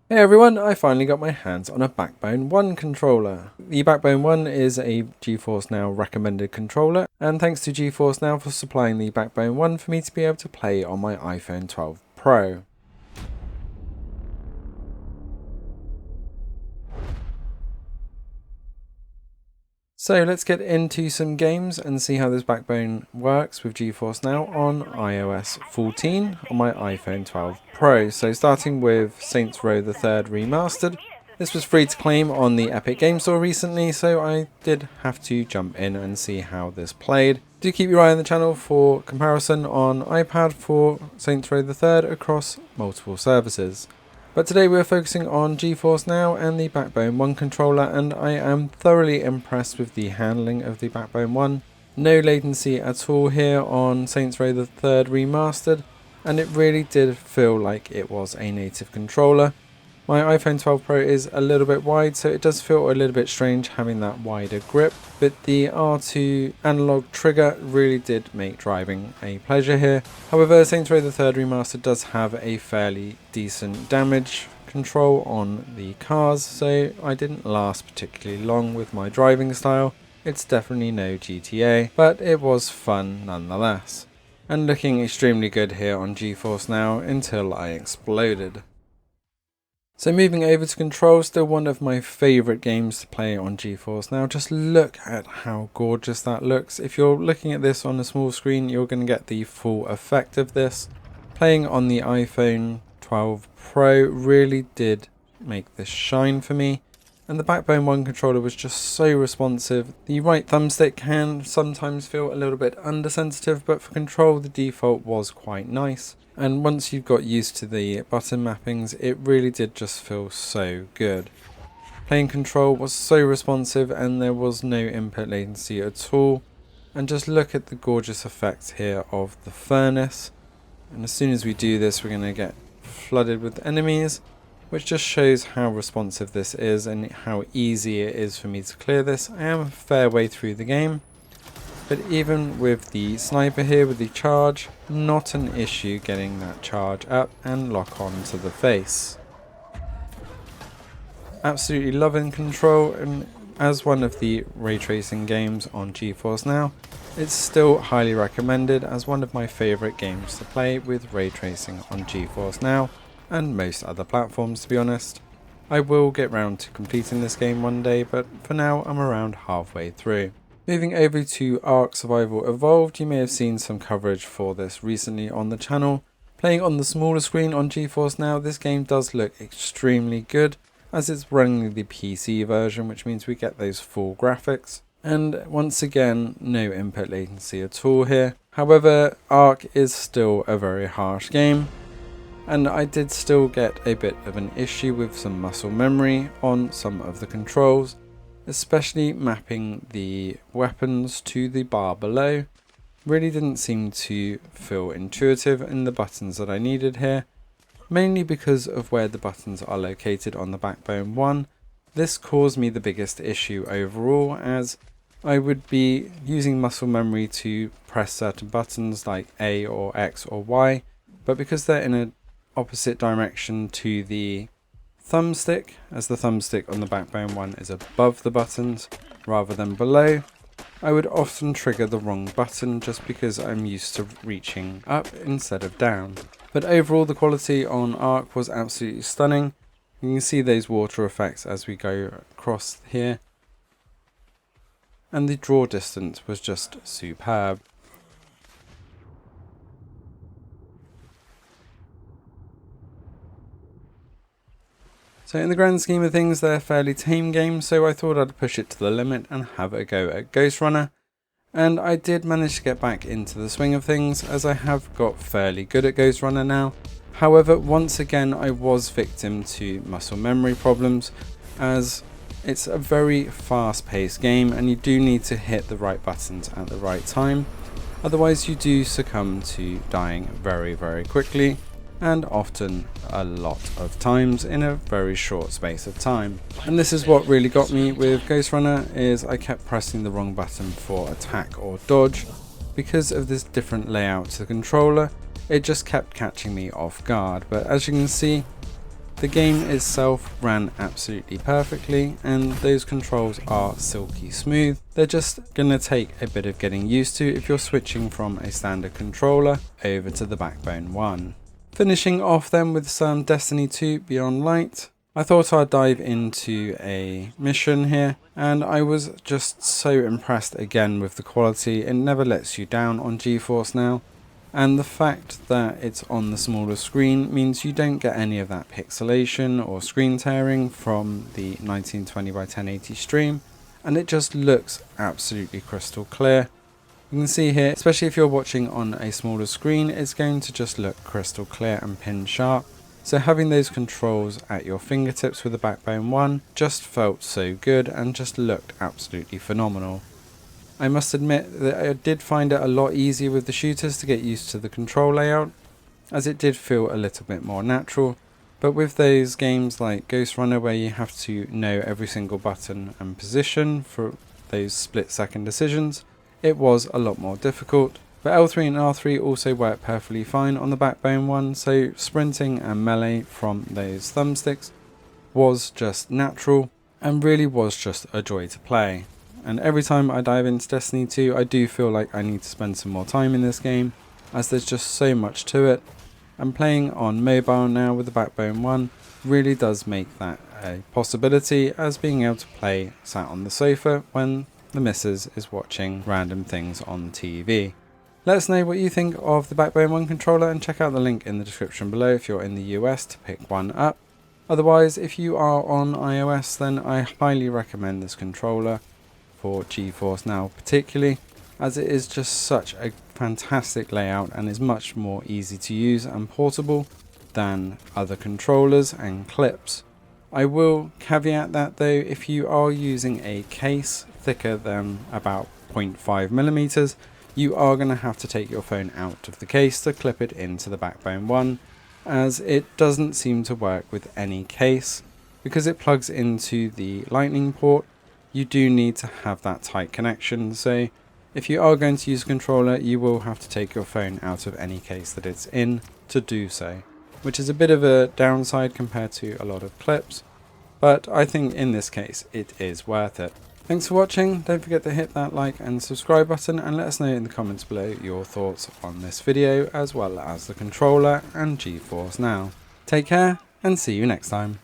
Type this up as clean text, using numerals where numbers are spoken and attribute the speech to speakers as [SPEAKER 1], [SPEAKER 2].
[SPEAKER 1] Hey everyone, I finally got my hands on a Backbone 1 controller. The Backbone 1 is a GeForce Now recommended controller, and thanks to GeForce Now for supplying the Backbone 1 for me to be able to play on my iPhone 12 Pro. So let's get into some games and see how this Backbone works with GeForce Now on iOS 14 on my iPhone 12 Pro. So starting with Saints Row the Third Remastered. This was free to claim on the Epic Game Store recently, so I did have to jump in and see how this played. Do keep your eye on the channel for comparison on iPad for Saints Row the Third across multiple services. But today we're focusing on GeForce Now and the Backbone 1 controller, and I am thoroughly impressed with the handling of the Backbone 1. No latency at all here on Saints Row the Third Remastered, and it really did feel like it was a native controller. My iPhone 12 Pro is a little bit wide, so it does feel a little bit strange having that wider grip, but the R2 analog trigger really did make driving a pleasure here. However, Saints Row the Third Remastered does have a fairly decent damage control on the cars, so I didn't last particularly long with my driving style. It's definitely no GTA, but it was fun nonetheless. And looking extremely good here on GeForce Now until I exploded. So moving over to Control, still one of my favourite games to play on GeForce Now. Just look at how gorgeous that looks. If you're looking at this on a small screen, you're going to get the full effect of this. Playing on the iPhone 12 Pro really did make this shine for me. And the Backbone 1 controller was just so responsive. The right thumbstick can sometimes feel a little bit undersensitive, but for Control the default was quite nice. And once you've got used to the button mappings, it really did just feel so good. Playing Control was so responsive and there was no input latency at all. And just look at the gorgeous effect here of the furnace. And as soon as we do this, we're going to get flooded with enemies, which just shows how responsive this is and how easy it is for me to clear this. I am a fair way through the game, but even with the sniper here with the charge, not an issue getting that charge up and lock on to the face. Absolutely loving Control, and as one of the ray tracing games on GeForce Now, it's still highly recommended as one of my favourite games to play with ray tracing on GeForce Now and most other platforms, to be honest. I will get round to completing this game one day, but for now I'm around halfway through. Moving over to Ark Survival Evolved, you may have seen some coverage for this recently on the channel. Playing on the smaller screen on GeForce Now, this game does look extremely good as it's running the PC version, which means we get those full graphics. And once again, no input latency at all here. However, Ark is still a very harsh game, and I did still get a bit of an issue with some muscle memory on some of the controls, especially mapping the weapons to the bar below. Really didn't seem to feel intuitive in the buttons that I needed here, mainly because of where the buttons are located on the Backbone 1. This caused me the biggest issue overall, as I would be using muscle memory to press certain buttons like A or X or Y, but because they're in an opposite direction to the thumbstick, as the thumbstick on the Backbone 1 is above the buttons rather than below, I would often trigger the wrong button just because I'm used to reaching up instead of down. But overall the quality on Ark was absolutely stunning. You can see those water effects as we go across here, and the draw distance was just superb. So in the grand scheme of things, they're fairly tame games, so I thought I'd push it to the limit and have a go at Ghostrunner. And I did manage to get back into the swing of things, as I have got fairly good at Ghostrunner now. However, once again I was victim to muscle memory problems, as it's a very fast-paced game and you do need to hit the right buttons at the right time. Otherwise you do succumb to dying very, very quickly, and often a lot of times in a very short space of time. And this is what really got me with Ghostrunner, is I kept pressing the wrong button for attack or dodge. Because of this different layout to the controller, it just kept catching me off guard. But as you can see, The game itself ran absolutely perfectly, and those controls are silky smooth. They're just gonna take a bit of getting used to if you're switching from a standard controller over to the Backbone One. Finishing off then with some Destiny 2 Beyond Light. I thought I'd dive into a mission here, and I was just so impressed again with the quality. It never lets you down on GeForce Now. And the fact that it's on the smaller screen means you don't get any of that pixelation or screen tearing from the 1920 by 1080 stream, and it just looks absolutely crystal clear. You can see here, especially if you're watching on a smaller screen, it's going to just look crystal clear and pin sharp. So having those controls at your fingertips with the Backbone One just felt so good and just looked absolutely phenomenal. I must admit that I did find it a lot easier with the shooters to get used to the control layout, as it did feel a little bit more natural, but with those games like Ghost Runner where you have to know every single button and position for those split-second decisions, it was a lot more difficult. But L3 and R3 also work perfectly fine on the Backbone One, so sprinting and melee from those thumbsticks was just natural and really was just a joy to play. And every time I dive into Destiny 2, I do feel like I need to spend some more time in this game, as there's just so much to it. And playing on mobile now with the Backbone One really does make that a possibility, as being able to play sat on the sofa when the missus is watching random things on TV. Let us know what you think of the Backbone One controller, and check out the link in the description below if you're in the US to pick one up. Otherwise, if you are on iOS, then I highly recommend this controller for GeForce Now particularly, as it is just such a fantastic layout and is much more easy to use and portable than other controllers and clips. I will caveat that though, if you are using a case thicker than about 0.5 millimeters, you are going to have to take your phone out of the case to clip it into the Backbone One, as it doesn't seem to work with any case. Because it plugs into the lightning port, you do need to have that tight connection, so if you are going to use a controller, you will have to take your phone out of any case that it's in to do so, which is a bit of a downside compared to a lot of clips, but I think in this case it is worth it. Thanks for watching. Don't forget to hit that like and subscribe button, and let us know in the comments below your thoughts on this video as well as the controller and GeForce Now. Take care and see you next time.